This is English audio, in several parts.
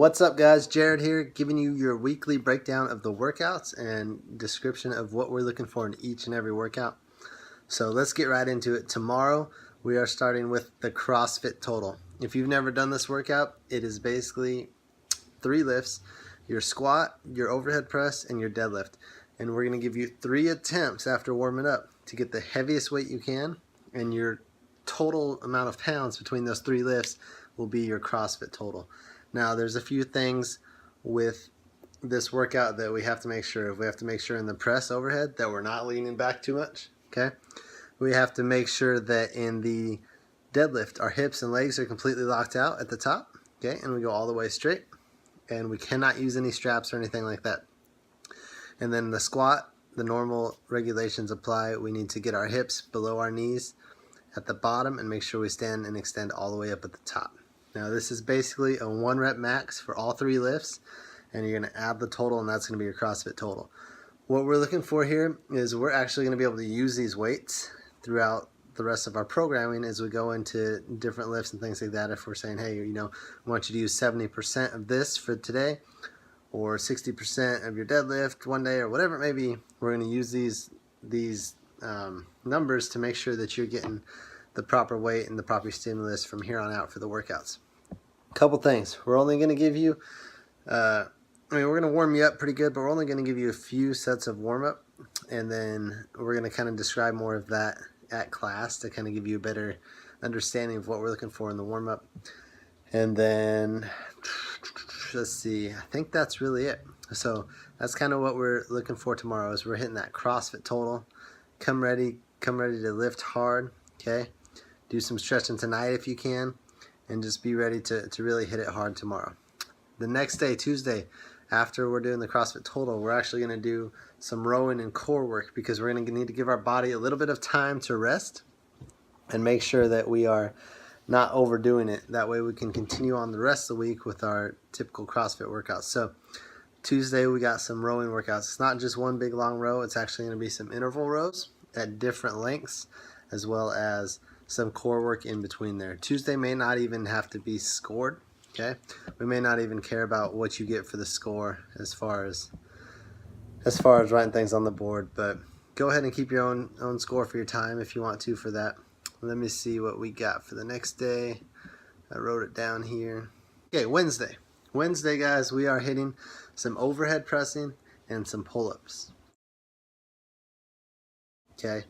What's up guys, Jared here, giving you your weekly breakdown of the workouts and description of what we're looking for in each and every workout. So let's get right into it. Tomorrow we are starting with the CrossFit Total. If you've never done this workout, it is basically 3 lifts, your squat, your overhead press, and your deadlift. And we're going to give you 3 attempts after warming up to get the heaviest weight you can, and your total amount of pounds between those 3 lifts will be your CrossFit Total. Now there's a few things with this workout that we have to make sure of. We have to make sure in the press overhead that we're not leaning back too much, okay? We have to make sure that in the deadlift our hips and legs are completely locked out at the top, okay? And we go all the way straight, and we cannot use any straps or anything like that. And then the squat, the normal regulations apply. We need to get our hips below our knees at the bottom and make sure we stand and extend all the way up at the top. Now this is basically a 1 rep max for all 3 lifts, and you're going to add the total, and that's going to be your CrossFit Total. What we're looking for here is we're actually going to be able to use these weights throughout the rest of our programming as we go into different lifts and things like that. If we're saying, hey, you know, we want you to use 70% of this for today, or 60% of your deadlift one day, or whatever it may be, we're going to use these numbers to make sure that you're getting the proper weight and the proper stimulus from here on out for the workouts. Couple things. We're only going to give you, we're going to warm you up pretty good, but we're only going to give you a few sets of warm-up, and then we're going to kind of describe more of that at class to kind of give you a better understanding of what we're looking for in the warm-up. And then, let's see, I think that's really it. So that's kind of what we're looking for tomorrow, is we're hitting that CrossFit Total. Come ready to lift hard, okay? Do some stretching tonight if you can, and just be ready to really hit it hard tomorrow. The next day, Tuesday, after we're doing the CrossFit Total, we're actually going to do some rowing and core work, because we're going to need to give our body a little bit of time to rest and make sure that we are not overdoing it. That way we can continue on the rest of the week with our typical CrossFit workouts. So Tuesday we got some rowing workouts. It's not just one big long row, it's actually going to be some interval rows at different lengths, as well as some core work in between there. Tuesday may not even have to be scored, okay? We may not even care about what you get for the score as far as writing things on the board, but go ahead and keep your own score for your time if you want to for that. Let me see what we got for the next day. I wrote it down here. Okay, Wednesday. Wednesday, guys, we are hitting some overhead pressing and some pull-ups. Okay,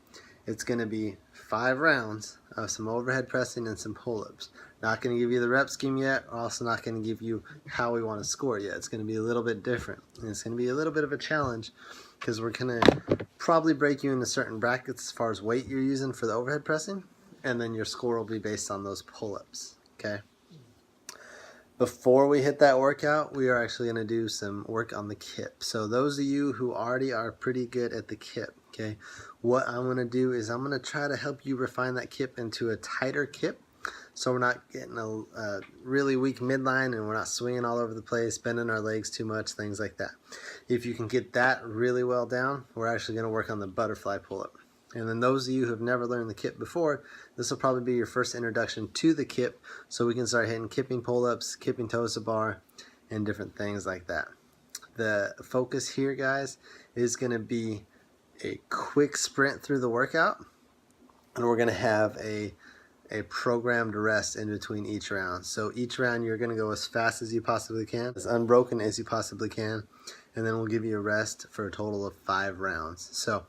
it's going to be 5 rounds of some overhead pressing and some pull-ups. Not going to give you the rep scheme yet. Also not going to give you how we want to score yet. It's going to be a little bit different. And it's going to be a little bit of a challenge, because we're going to probably break you into certain brackets as far as weight you're using for the overhead pressing, and then your score will be based on those pull-ups, okay? Before we hit that workout, we are actually going to do some work on the kip. So those of you who already are pretty good at the kip, okay, what I'm going to do is I'm going to try to help you refine that kip into a tighter kip, so we're not getting a really weak midline, and we're not swinging all over the place, bending our legs too much, things like that. If you can get that really well down, we're actually going to work on the butterfly pull-up. And then those of you who have never learned the kip before, this will probably be your first introduction to the kip, so we can start hitting kipping pull-ups, kipping toes to bar, and different things like that. The focus here, guys, is going to be a quick sprint through the workout, and we're going to have a programmed rest in between each round. So each round you're going to go as fast as you possibly can, as unbroken as you possibly can, and then we'll give you a rest for a total of 5 rounds. So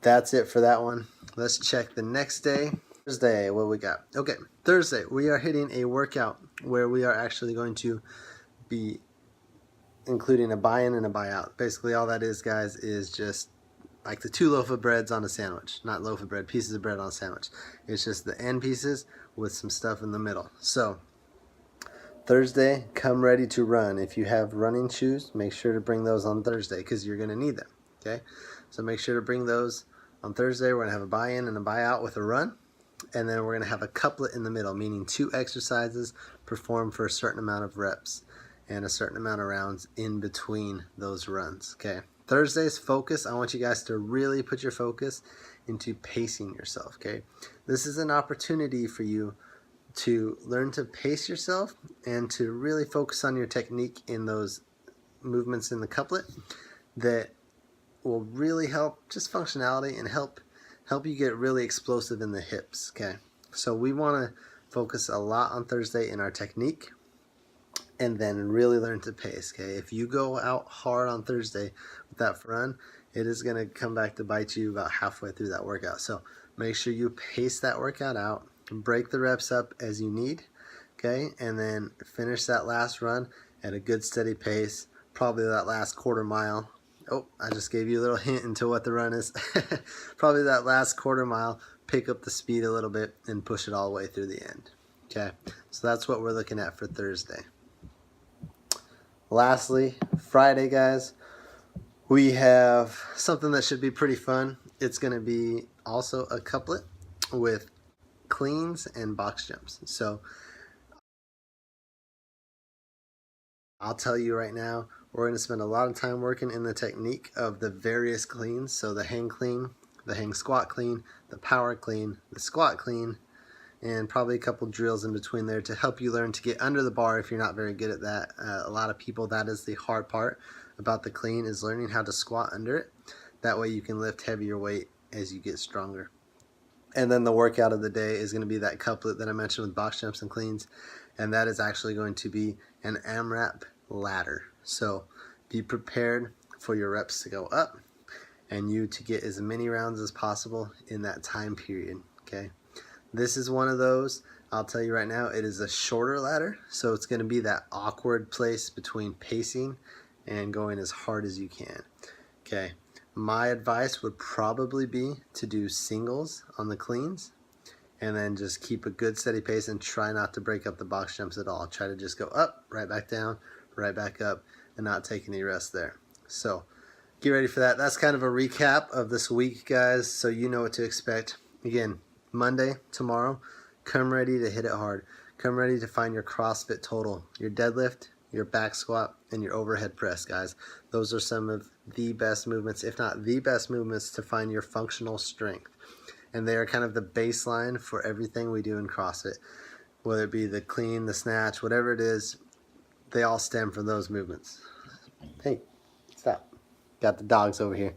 that's it for that one. Let's check the next day. Thursday, what we got? Okay, Thursday, we are hitting a workout where we are actually going to be including a buy-in and a buy-out. Basically all that is, guys, is just like the 2 loaf of breads on a sandwich. Not loaf of bread, pieces of bread on a sandwich. It's just the end pieces with some stuff in the middle. So Thursday, come ready to run. If you have running shoes, make sure to bring those on Thursday, because you're going to need them, okay? So make sure to bring those on Thursday. We're going to have a buy-in and a buy-out with a run, and then we're going to have a couplet in the middle, meaning 2 exercises performed for a certain amount of reps and a certain amount of rounds in between those runs, okay? Thursday's focus, I want you guys to really put your focus into pacing yourself, okay? This is an opportunity for you to learn to pace yourself and to really focus on your technique in those movements in the couplet that will really help just functionality and help you get really explosive in the hips. Okay, so we want to focus a lot on Thursday in our technique and then really learn to pace. Okay, if you go out hard on Thursday with that run, it is going to come back to bite you about halfway through that workout. So make sure you pace that workout out, break the reps up as you need, okay, and then finish that last run at a good steady pace, probably that last quarter mile. Oh, I just gave you a little hint into what the run is. Probably that last quarter mile, pick up the speed a little bit and push it all the way through the end. Okay, so that's what we're looking at for Thursday. Lastly, Friday, guys, we have something that should be pretty fun. It's going to be also a couplet with cleans and box jumps. So I'll tell you right now, we're going to spend a lot of time working in the technique of the various cleans. So the hang clean, the hang squat clean, the power clean, the squat clean, and probably a couple drills in between there to help you learn to get under the bar if you're not very good at that. A lot of people, that is the hard part about the clean, is learning how to squat under it. That way you can lift heavier weight as you get stronger. And then the workout of the day is going to be that couplet that I mentioned with box jumps and cleans, and that is actually going to be an AMRAP ladder. So be prepared for your reps to go up and you to get as many rounds as possible in that time period. Okay, this is one of those. I'll tell you right now, it is a shorter ladder, so it's going to be that awkward place between pacing and going as hard as you can. Okay, my advice would probably be to do singles on the cleans and then just keep a good steady pace and try not to break up the box jumps at all. Try to just go up, right back down, right back up, and not take any rest there. So get ready for that. That's kind of a recap of this week, guys, so you know what to expect. Again, Monday, tomorrow, come ready to hit it hard. Come ready to find your CrossFit total, your deadlift, your back squat, and your overhead press, guys. Those are some of the best movements, if not the best movements, to find your functional strength. And they are kind of the baseline for everything we do in CrossFit. Whether it be the clean, the snatch, whatever it is, they all stem from those movements. Hey, stop. Got the dogs over here.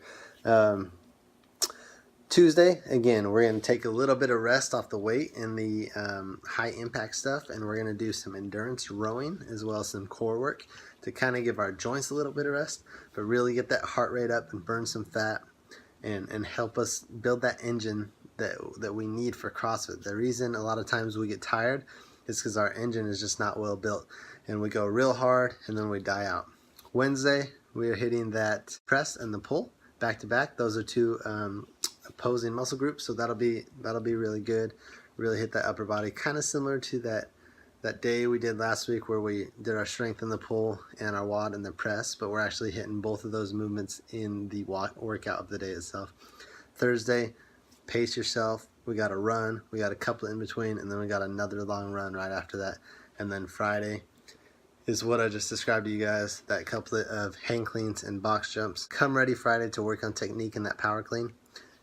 Tuesday, again, we're going to take a little bit of rest off the weight and the high impact stuff, and we're going to do some endurance rowing as well as some core work to kind of give our joints a little bit of rest, but really get that heart rate up and burn some fat and help us build that engine that we need for CrossFit. The reason a lot of times we get tired is because our engine is just not well built, and we go real hard and then we die out. Wednesday, we are hitting that press and the pull back to back. Those are two opposing muscle groups, so that'll be really good. Really hit that upper body, kind of similar to that day we did last week where we did our strength in the pull and our WOD in the press, but we're actually hitting both of those movements in the workout of the day itself. Thursday, pace yourself. We got a run, we got a couple in between, and then we got another long run right after that. And then Friday is what I just described to you guys, that couplet of hang cleans and box jumps. Come ready Friday to work on technique in that power clean,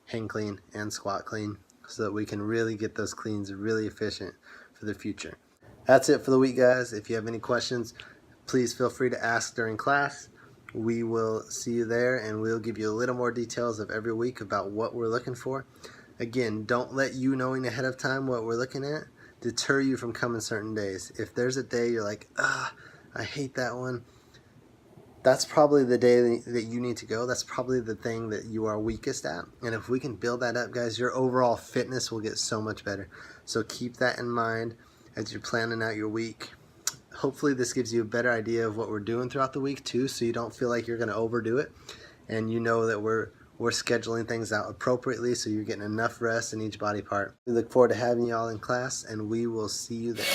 hang clean, and squat clean, so that we can really get those cleans really efficient for the future. That's it for the week, guys. If you have any questions, please feel free to ask during class. We will see you there, and we'll give you a little more details of every week about what we're looking for. Again, don't let you knowing ahead of time what we're looking at deter you from coming certain days. If there's a day you're like, I hate that one, that's probably the day that you need to go. That's probably the thing that you are weakest at. And if we can build that up, guys, your overall fitness will get so much better. So keep that in mind as you're planning out your week. Hopefully this gives you a better idea of what we're doing throughout the week too, so you don't feel like you're going to overdo it. And you know that we're scheduling things out appropriately, so you're getting enough rest in each body part. We look forward to having you all in class, and we will see you there.